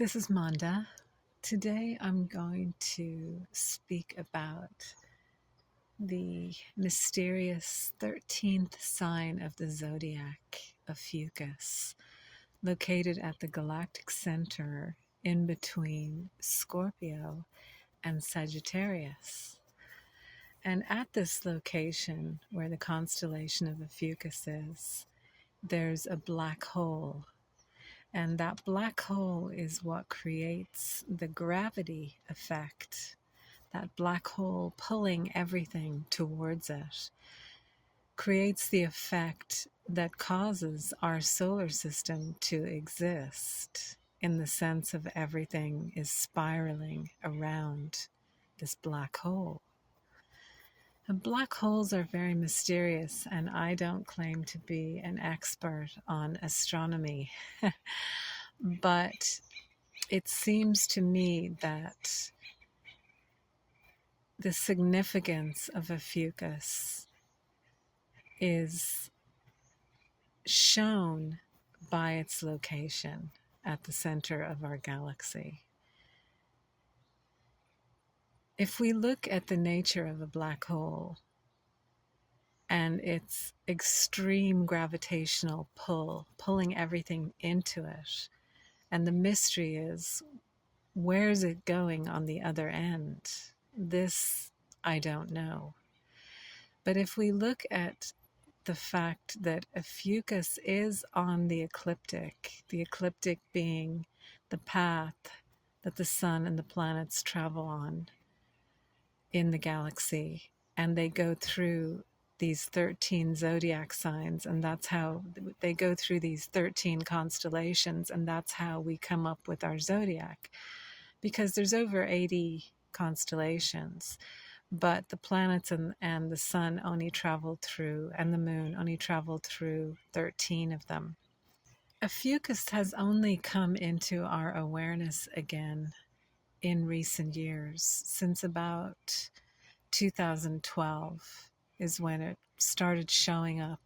This is Manda. Today I'm going to speak about the mysterious 13th sign of the zodiac, Ophiuchus, located at the galactic center in between Scorpio and Sagittarius. And at this location, where the constellation of Ophiuchus is, there's a black hole. And that black hole is what creates the gravity effect. That black hole pulling everything towards it creates the effect that causes our solar system to exist, in the sense of everything is spiraling around this black hole. And black holes are very mysterious, and I don't claim to be an expert on astronomy. But it seems to me that the significance of Ophiuchus is shown by its location at the center of our galaxy. If we look at the nature of a black hole and its extreme gravitational pull, pulling everything into it, and the mystery is, where's it going on the other end? This I don't know. But if we look at the fact that Ophiuchus is on the ecliptic being the path that the sun and the planets travel on in the galaxy, and they go through these 13 zodiac signs, and that's how they go through these 13 constellations, and that's how we come up with our zodiac, because there's over 80 constellations, but the planets and the sun only traveled through, and the moon only traveled through 13 of them. Ophiuchus has only come into our awareness again in recent years, since about 2012 is when it started showing up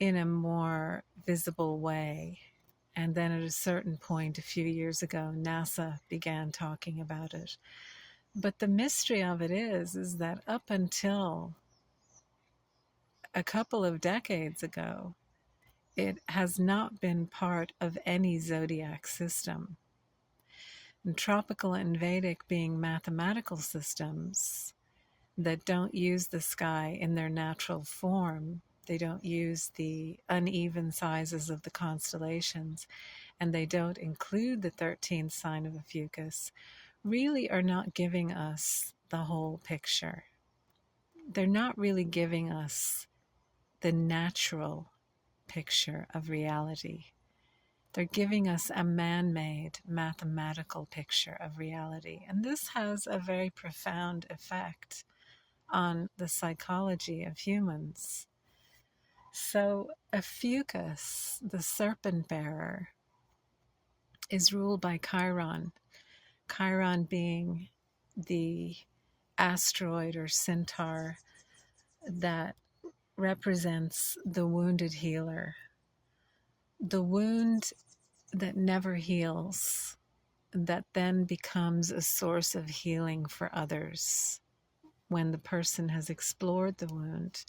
in a more visible way. And then at a certain point, a few years ago, NASA began talking about it. But the mystery of it is that up until a couple of decades ago, it has not been part of any zodiac system. And tropical and Vedic being mathematical systems that don't use the sky in their natural form, they don't use the uneven sizes of the constellations, and they don't include the 13th sign of Ophiuchus, really are not giving us the whole picture. They're not really giving us the natural picture of reality. They're giving us a man-made mathematical picture of reality. And this has a very profound effect on the psychology of humans. So Ophiuchus, the serpent bearer, is ruled by Chiron. Chiron being the asteroid or centaur that represents the wounded healer. The wound that never heals, that then becomes a source of healing for others when the person has explored the wound.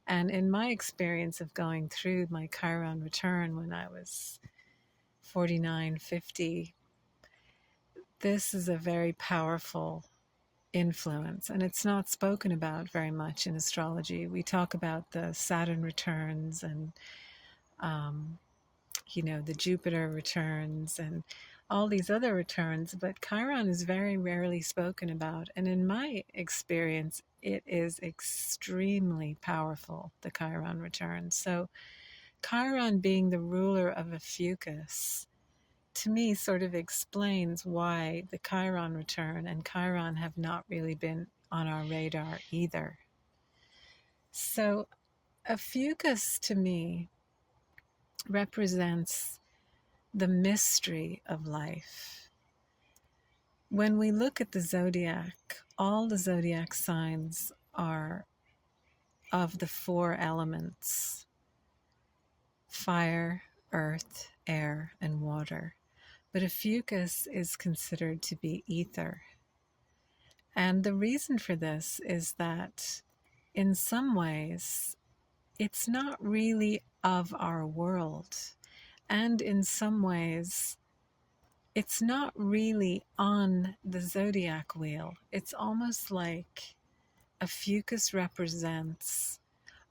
And in my experience of going through my Chiron return when I was 49, 50, this is a very powerful influence, and it's not spoken about very much in astrology. We talk about the Saturn returns and the Jupiter returns and all these other returns, but Chiron is very rarely spoken about. And in my experience, it is extremely powerful, the Chiron return. So Chiron being the ruler of Ophiuchus, to me, sort of explains why the Chiron return and Chiron have not really been on our radar either. So Ophiuchus, to me, represents the mystery of life. When we look at the zodiac, all the zodiac signs are of the four elements: fire, earth, air, and water. But Ophiuchus is considered to be ether. And the reason for this is that in some ways, it's not really of our world. And in some ways, it's not really on the zodiac wheel. It's almost like Ophiuchus represents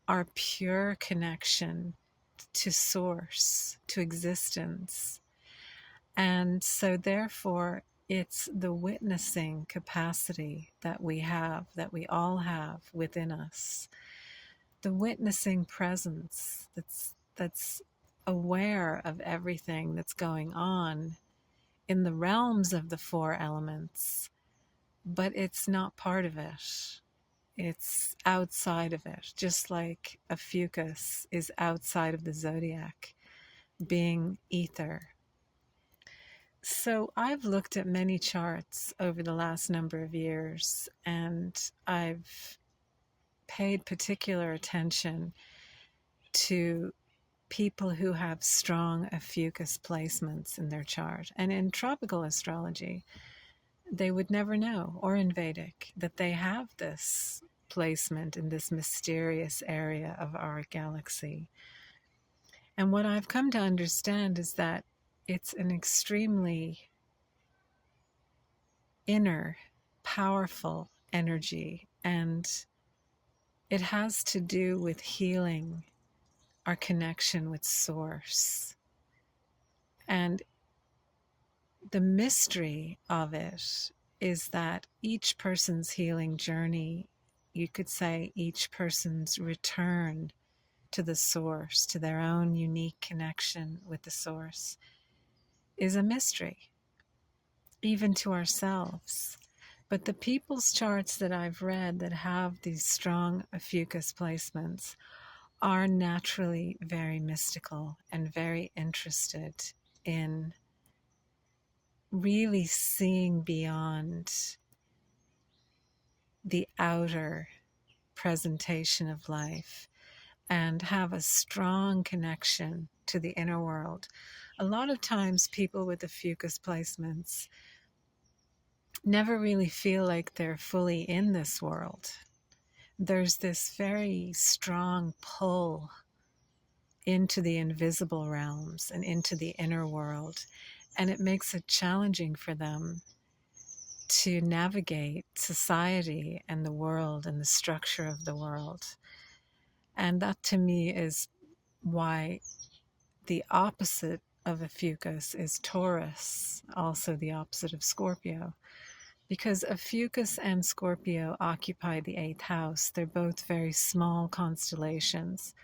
our pure connection to source, to existence. And so therefore, it's the witnessing capacity that we have, that we all have within us. The witnessing presence that's aware of everything that's going on in the realms of the four elements, but it's not part of it. It's outside of it, just like Ophiuchus is outside of the zodiac, being ether. So I've looked at many charts over the last number of years, and I've paid particular attention to people who have strong Ophiuchus placements in their chart. And in tropical astrology, they would never know, or in Vedic, that they have this placement in this mysterious area of our galaxy. And what I've come to understand is that it's an extremely inner, powerful energy, and it has to do with healing our connection with Source. And the mystery of it is that each person's healing journey, you could say each person's return to the Source, to their own unique connection with the Source, is a mystery, even to ourselves. But the people's charts that I've read that have these strong Ophiuchus placements are naturally very mystical and very interested in really seeing beyond the outer presentation of life and have a strong connection to the inner world. A lot of times people with Ophiuchus placements never really feel like they're fully in this world. There's this very strong pull into the invisible realms and into the inner world, and it makes it challenging for them to navigate society and the world and the structure of the world. And that to me is why the opposite of Ophiuchus is Taurus, also the opposite of Scorpio. Because Ophiuchus and Scorpio occupy the 8th house. They're both very small constellations.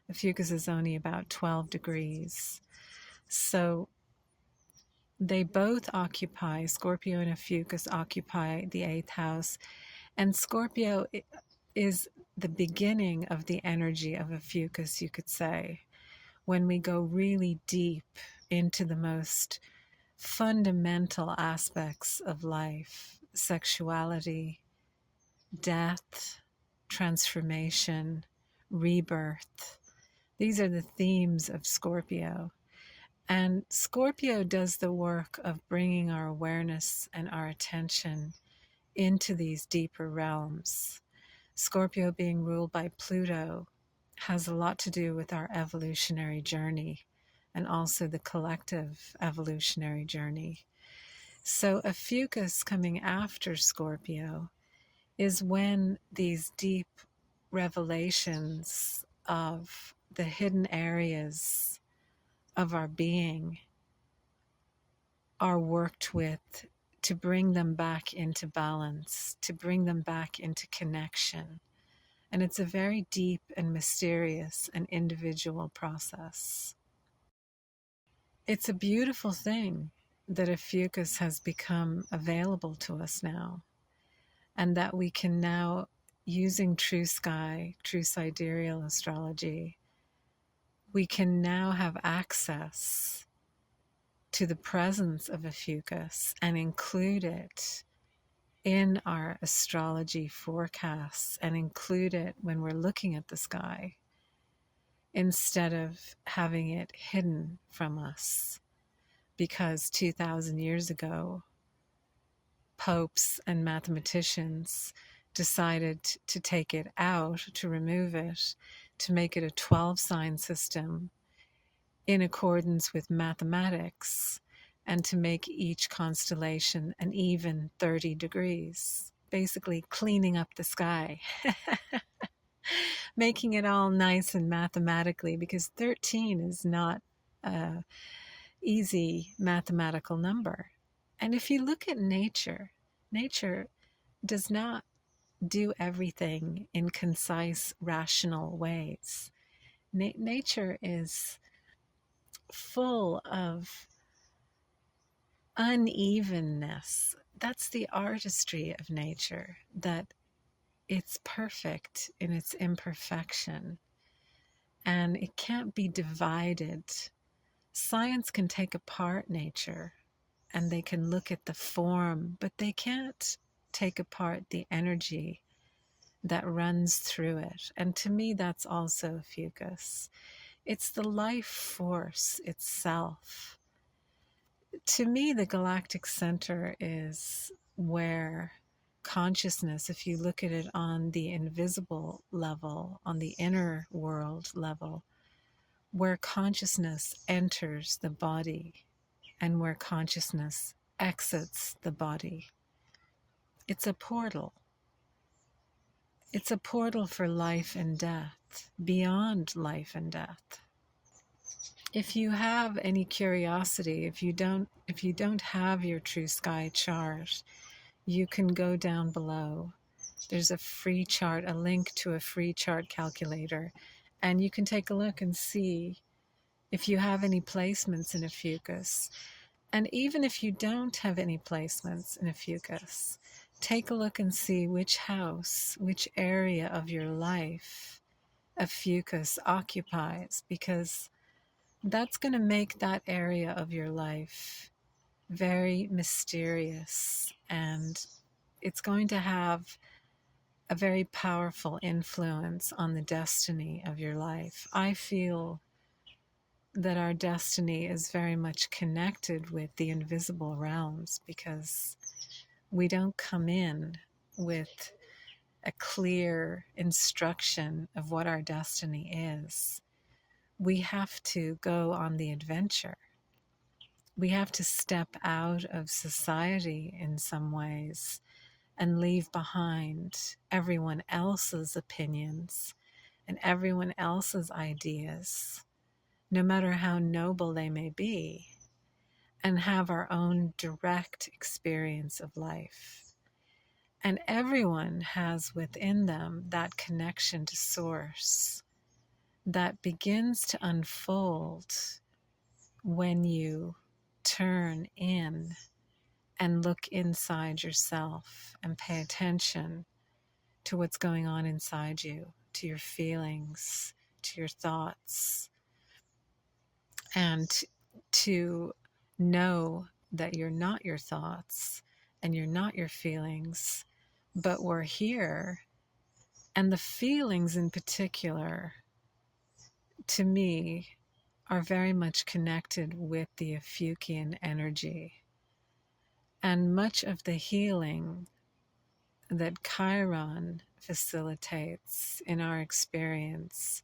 Ophiuchus is only about 12 degrees. So they both occupy, Scorpio and Ophiuchus occupy the 8th house. And Scorpio is the beginning of the energy of Ophiuchus, you could say, when we go really deep into the most fundamental aspects of life: sexuality, death, transformation, rebirth. These are the themes of Scorpio. And Scorpio does the work of bringing our awareness and our attention into these deeper realms. Scorpio, being ruled by Pluto, has a lot to do with our evolutionary journey and also the collective evolutionary journey. So Ophiuchus coming after Scorpio is when these deep revelations of the hidden areas of our being are worked with to bring them back into balance, to bring them back into connection. And it's a very deep and mysterious and individual process. It's a beautiful thing that Ophiuchus has become available to us now, and that we can now, using True Sidereal Astrology, we can now have access to the presence of Ophiuchus and include it in our astrology forecasts and include it when we're looking at the sky, instead of having it hidden from us. because 2,000 years ago, popes and mathematicians decided to take it out, to remove it, to make it a 12 sign system in accordance with mathematics, and to make each constellation an even 30 degrees, basically cleaning up the sky, making it all nice and mathematically, because 13 is not an easy mathematical number. And if you look at nature, nature does not do everything in concise, rational ways. Nature is full of unevenness. That's the artistry of nature, that it's perfect in its imperfection and it can't be divided. Science can take apart nature and they can look at the form, but they can't take apart the energy that runs through it. And to me, that's also Ophiuchus. It's the life force itself. To me, the galactic center is where consciousness, if you look at it on the invisible level, on the inner world level, where consciousness enters the body and where consciousness exits the body. It's a portal. It's a portal for life and death, beyond life and death. If you have any curiosity, if you don't have your True Sky chart, you can go down below. There's a free chart, a link to a free chart calculator, and you can take a look and see if you have any placements in Ophiuchus. And even if you don't have any placements in Ophiuchus, take a look and see which house, which area of your life Ophiuchus occupies, because that's going to make that area of your life very mysterious, and it's going to have a very powerful influence on the destiny of your life. I feel that our destiny is very much connected with the invisible realms because we don't come in with a clear instruction of what our destiny is. We have to go on the adventure. We have to step out of society in some ways and leave behind everyone else's opinions and everyone else's ideas, no matter how noble they may be, and have our own direct experience of life. And everyone has within them that connection to Source that begins to unfold when you turn in and look inside yourself and pay attention to what's going on inside you, to your feelings, to your thoughts, and to know that you're not your thoughts and you're not your feelings, but we're here. And the feelings in particular, to me, are very much connected with the Ophiuchian energy. And much of the healing that Chiron facilitates in our experience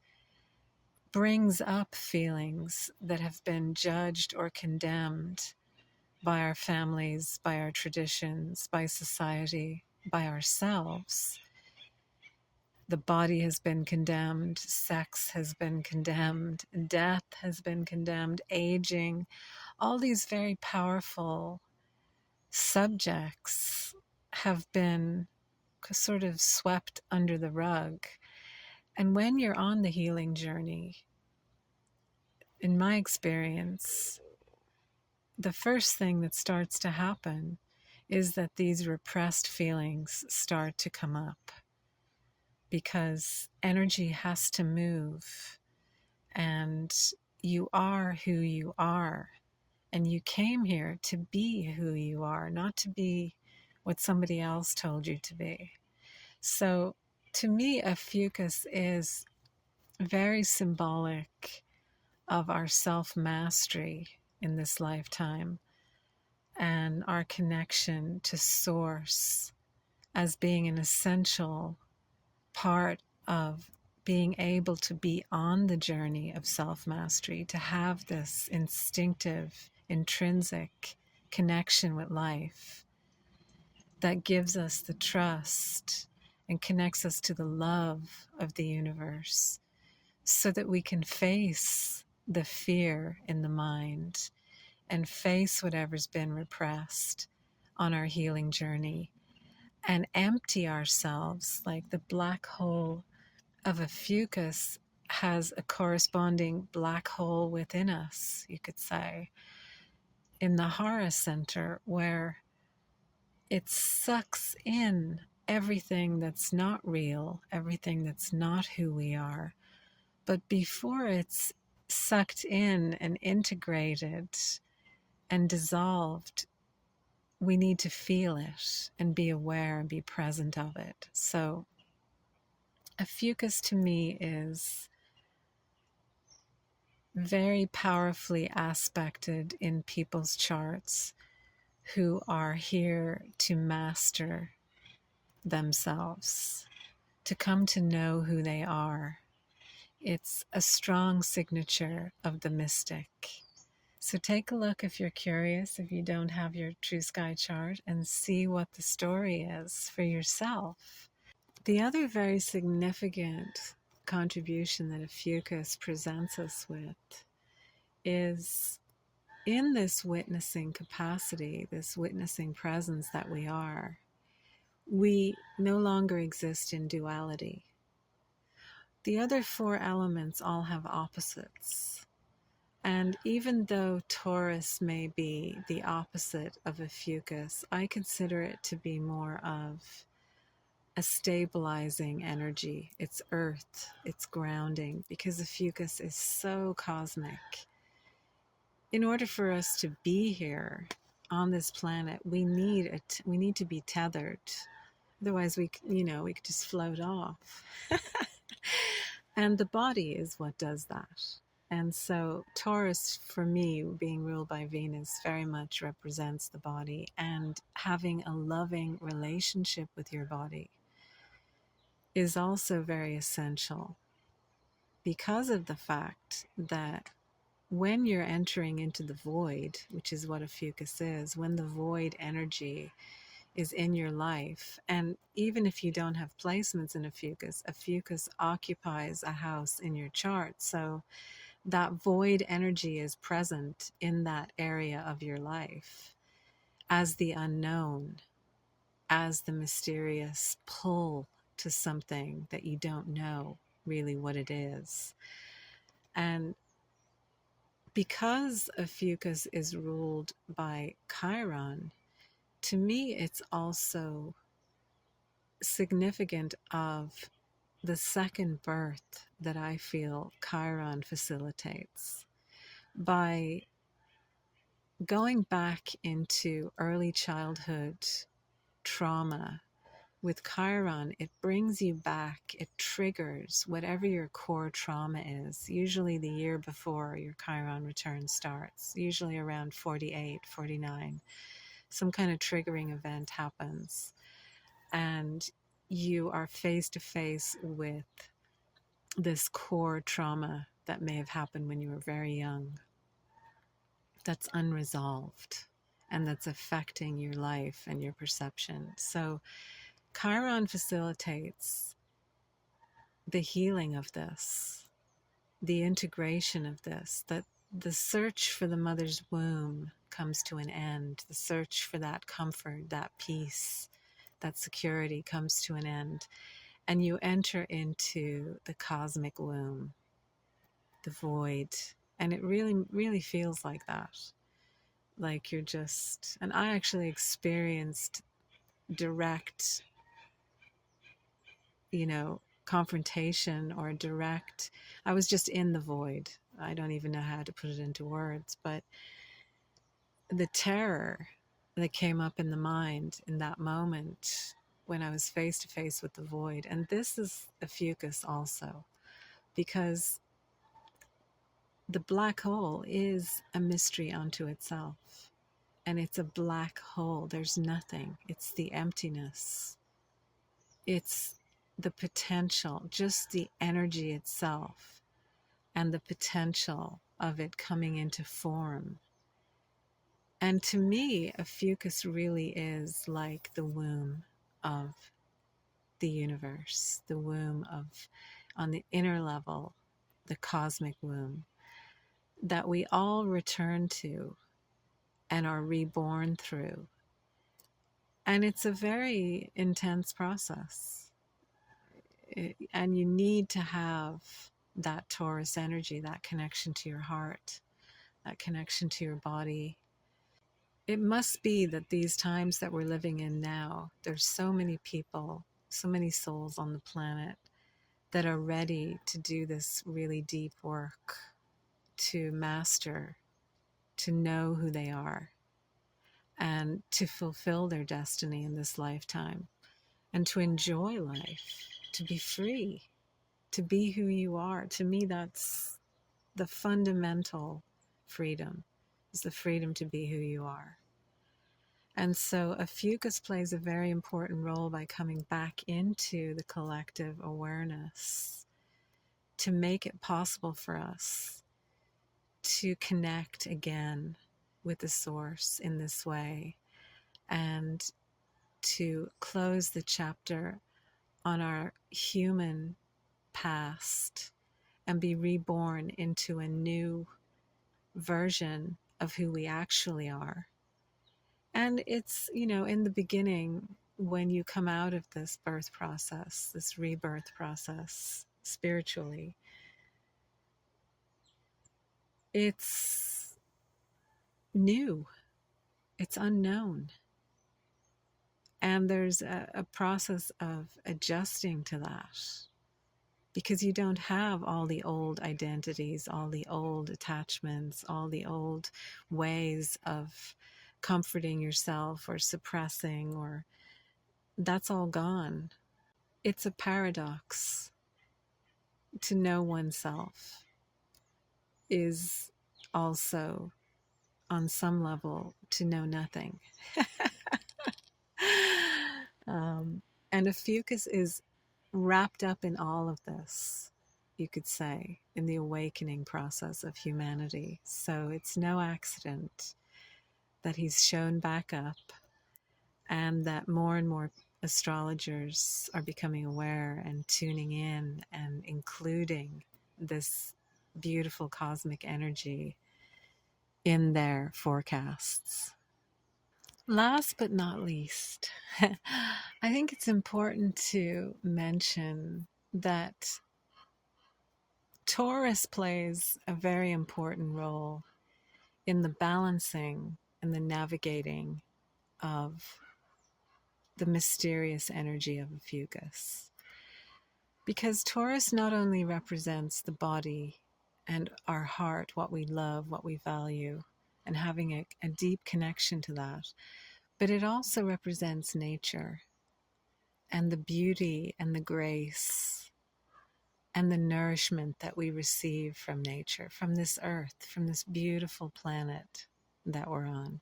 brings up feelings that have been judged or condemned by our families, by our traditions, by society, by ourselves. The body has been condemned, sex has been condemned, death has been condemned, aging. All these very powerful subjects have been sort of swept under the rug. And when you're on the healing journey, in my experience, the first thing that starts to happen is that these repressed feelings start to come up because energy has to move, and you are who you are, and you came here to be who you are, not to be what somebody else told you to be. So to me, Ophiuchus is very symbolic of our self-mastery in this lifetime, and our connection to Source as being an essential part of being able to be on the journey of self-mastery, to have this instinctive, intrinsic connection with life that gives us the trust and connects us to the love of the universe, so that we can face the fear in the mind and face whatever's been repressed on our healing journey and empty ourselves. Like the black hole of Ophiuchus has a corresponding black hole within us, you could say, in the Hara center, where it sucks in everything that's not real, everything that's not who we are. But before it's sucked in and integrated and dissolved, we need to feel it and be aware and be present of it. So Ophiuchus to me is very powerfully aspected in people's charts who are here to master themselves, to come to know who they are. It's a strong signature of the mystic. So take a look if you're curious, if you don't have your True Sky chart, and see what the story is for yourself. The other very significant contribution that Ophiuchus presents us with is in this witnessing capacity, this witnessing presence that we no longer exist in duality. The other four elements all have opposites. And even though Taurus may be the opposite of Ophiuchus, I consider it to be more of a stabilizing energy. It's earth, it's grounding, because Ophiuchus is so cosmic. In order for us to be here on this planet, we need to be tethered. Otherwise, we could just float off. And the body is what does that. And so Taurus, for me, being ruled by Venus, very much represents the body, and having a loving relationship with your body is also very essential, because of the fact that when you're entering into the void, which is what Ophiuchus is, when the void energy is in your life, and even if you don't have placements in Ophiuchus, Ophiuchus occupies a house in your chart. So that void energy is present in that area of your life as the unknown, as the mysterious pull to something that you don't know really what it is. And because Ophiuchus is ruled by Chiron, to me it's also significant of the second birth that I feel Chiron facilitates. By going back into early childhood trauma with Chiron, it brings you back, it triggers whatever your core trauma is, usually the year before your Chiron return starts, usually around 48, 49. Some kind of triggering event happens, and you are face to face with this core trauma that may have happened when you were very young, that's unresolved, and that's affecting your life and your perception. So Chiron facilitates the healing of this, the integration of this, that the search for the mother's womb comes to an end. The search for that comfort, that peace, that security comes to an end. And you enter into the cosmic womb, the void. And it really, really feels like that. Like you're just, and I actually experienced direct, confrontation or direct, I was just in the void. I don't even know how to put it into words, but the terror that came up in the mind in that moment when I was face to face with the void. And this is Ophiuchus also, because the black hole is a mystery unto itself. And it's a black hole. There's nothing. It's the emptiness. It's the potential, just the energy itself, and the potential of it coming into form. And to me, Ophiuchus really is like the womb of the universe, the womb of, on the inner level, the cosmic womb that we all return to and are reborn through. And it's a very intense process. And you need to have that Taurus energy, that connection to your heart, that connection to your body. It must be that these times that we're living in now, there's so many people, so many souls on the planet that are ready to do this really deep work, to master, to know who they are, and to fulfill their destiny in this lifetime, and to enjoy life, to be free, to be who you are. To me, that's the fundamental freedom, is the freedom to be who you are. And so Ophiuchus plays a very important role by coming back into the collective awareness to make it possible for us to connect again with the source in this way, and to close the chapter on our human past and be reborn into a new version of who we actually are. And it's, in the beginning, when you come out of this birth process, this rebirth process spiritually, it's new, it's unknown. And there's a process of adjusting to that, because you don't have all the old identities, all the old attachments, all the old ways of comforting yourself or suppressing, or that's all gone. It's a paradox. To know oneself is also, on some level, to know nothing. And Ophiuchus is wrapped up in all of this, you could say, in the awakening process of humanity. So it's no accident that he's shown back up, and that more and more astrologers are becoming aware and tuning in and including this beautiful cosmic energy in their forecasts. Last but not least, I think it's important to mention that Taurus plays a very important role in the balancing and the navigating of the mysterious energy of Ophiuchus. Because Taurus not only represents the body and our heart, what we love, what we value, and having a deep connection to that, but it also represents nature and the beauty and the grace and the nourishment that we receive from nature, from this earth, from this beautiful planet that we're on.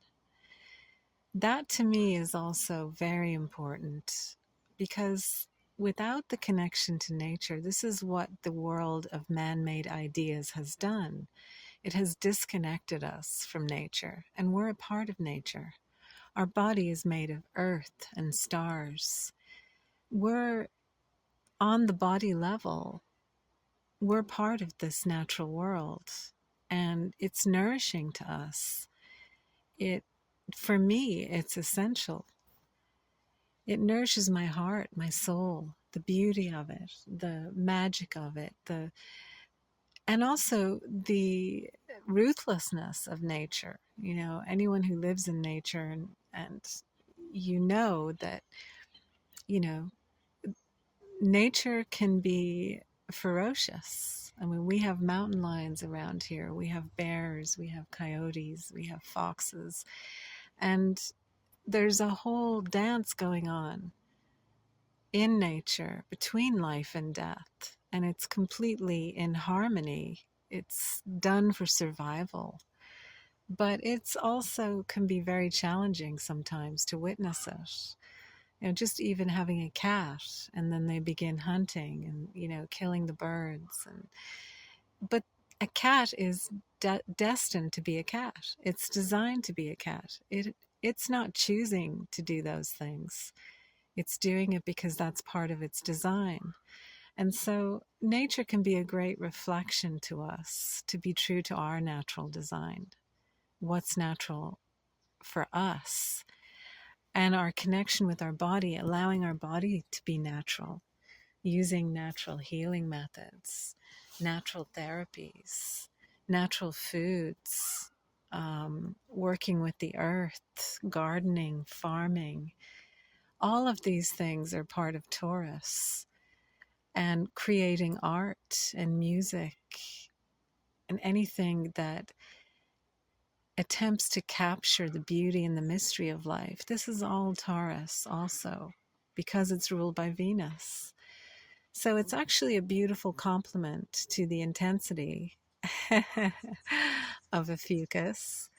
That to me is also very important, because without the connection to nature, this is what the world of man-made ideas has done. It has disconnected us from nature, and we're a part of nature. Our body is made of earth and stars. We're on the body level. We're part of this natural world, and it's nourishing to us. For me, it's essential. It nourishes my heart, my soul, the beauty of it, the magic of it, and also the ruthlessness of nature. Anyone who lives in nature, and that, nature can be ferocious. I mean, we have mountain lions around here, we have bears, we have coyotes, we have foxes, and there's a whole dance going on in nature between life and death, and it's completely in harmony. it's done for survival. But it's also can be very challenging sometimes to witness it. Just even having a cat, and then they begin hunting and, killing the birds. But a cat is destined to be a cat. It's designed to be a cat. It's not choosing to do those things. It's doing it because that's part of its design. And so nature can be a great reflection to us, to be true to our natural design, what's natural for us, and our connection with our body, allowing our body to be natural, using natural healing methods, natural therapies, natural foods, working with the earth, gardening, farming. All of these things are part of Taurus, and creating art and music and anything that attempts to capture the beauty and the mystery of life. This is all Taurus also, because it's ruled by Venus. So it's actually a beautiful complement to the intensity of Ophiuchus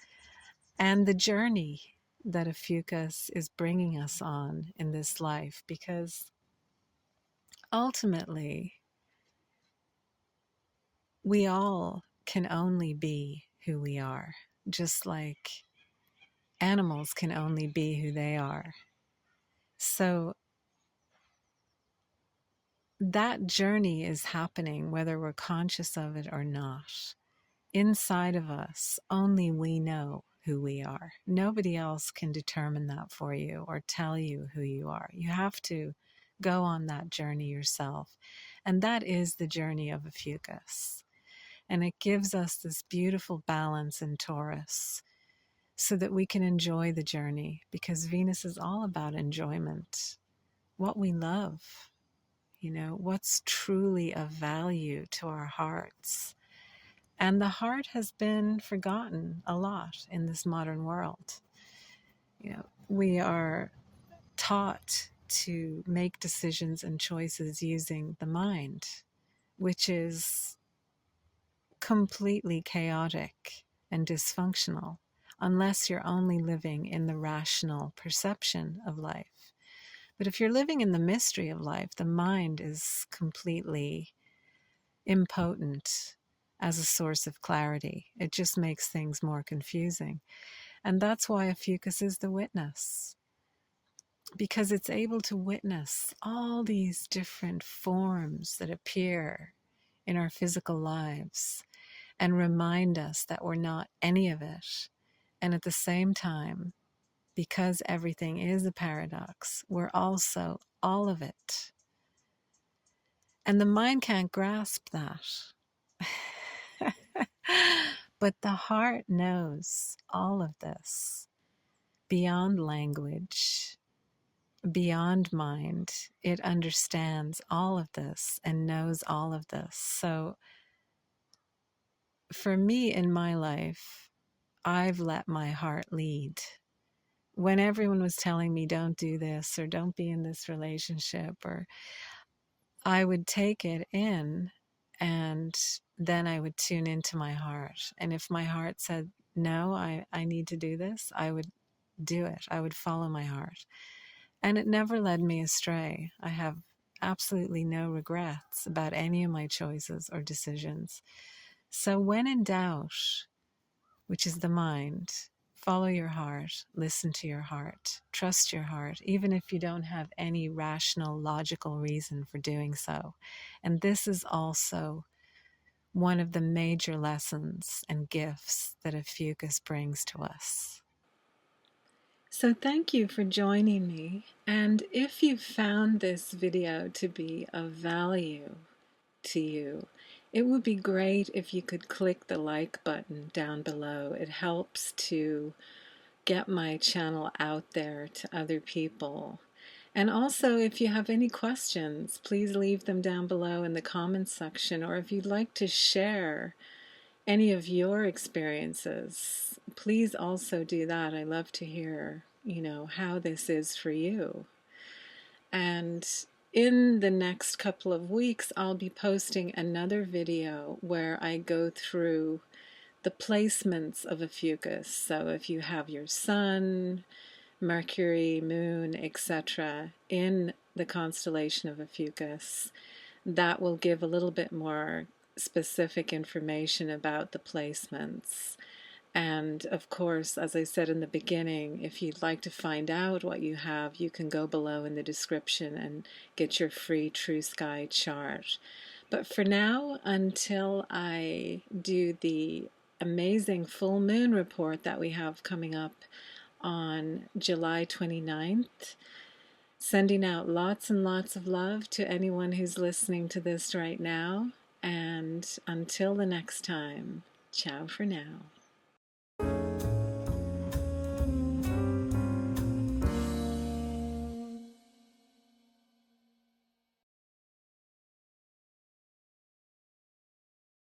and the journey that Ophiuchus is bringing us on in this life, because ultimately we all can only be who we are, just like animals can only be who they are. So that journey is happening whether we're conscious of it or not. Inside of us, only we know who we are. Nobody else can determine that for you or tell you who you are. You have to go on that journey yourself. And that is the journey of Ophiuchus. And it gives us this beautiful balance in Taurus so that we can enjoy the journey, because Venus is all about enjoyment, what we love, what's truly of value to our hearts. And the heart has been forgotten a lot in this modern world. We are taught to make decisions and choices using the mind, which is completely chaotic and dysfunctional unless you're only living in the rational perception of life. But if you're living in the mystery of life, the mind is completely impotent as a source of clarity. It just makes things more confusing. And that's why Ophiuchus is the witness, because it's able to witness all these different forms that appear in our physical lives and remind us that we're not any of it. And at the same time, because everything is a paradox, we're also all of it. And the mind can't grasp that. But the heart knows all of this beyond language, beyond mind. It understands all of this and knows all of this. So for me in my life, I've let my heart lead. When everyone was telling me don't do this or don't be in this relationship, or I would take it in, and then I would tune into my heart. And if my heart said, no, I need to do this, I would do it. I would follow my heart. And it never led me astray. I have absolutely no regrets about any of my choices or decisions. So when in doubt, which is the mind, follow your heart, listen to your heart, trust your heart, even if you don't have any rational, logical reason for doing so. And this is also one of the major lessons and gifts that Ophiuchus brings to us. So thank you for joining me. And if you found this video to be of value to you, it would be great if you could click the like button down below. It helps to get my channel out there to other people. And also, if you have any questions, please leave them down below in the comments section, or if you'd like to share any of your experiences, please also do that. I love to hear, how this is for you. And in the next couple of weeks, I'll be posting another video where I go through the placements of Ophiuchus. So if you have your Sun, Mercury, Moon, etc. in the constellation of Ophiuchus, that will give a little bit more specific information about the placements. And of course, as I said in the beginning, if you'd like to find out what you have, you can go below in the description and get your free True Sky chart. But for now, until I do the amazing full moon report that we have coming up on July 29th, sending out lots and lots of love to anyone who's listening to this right now. And until the next time, ciao for now.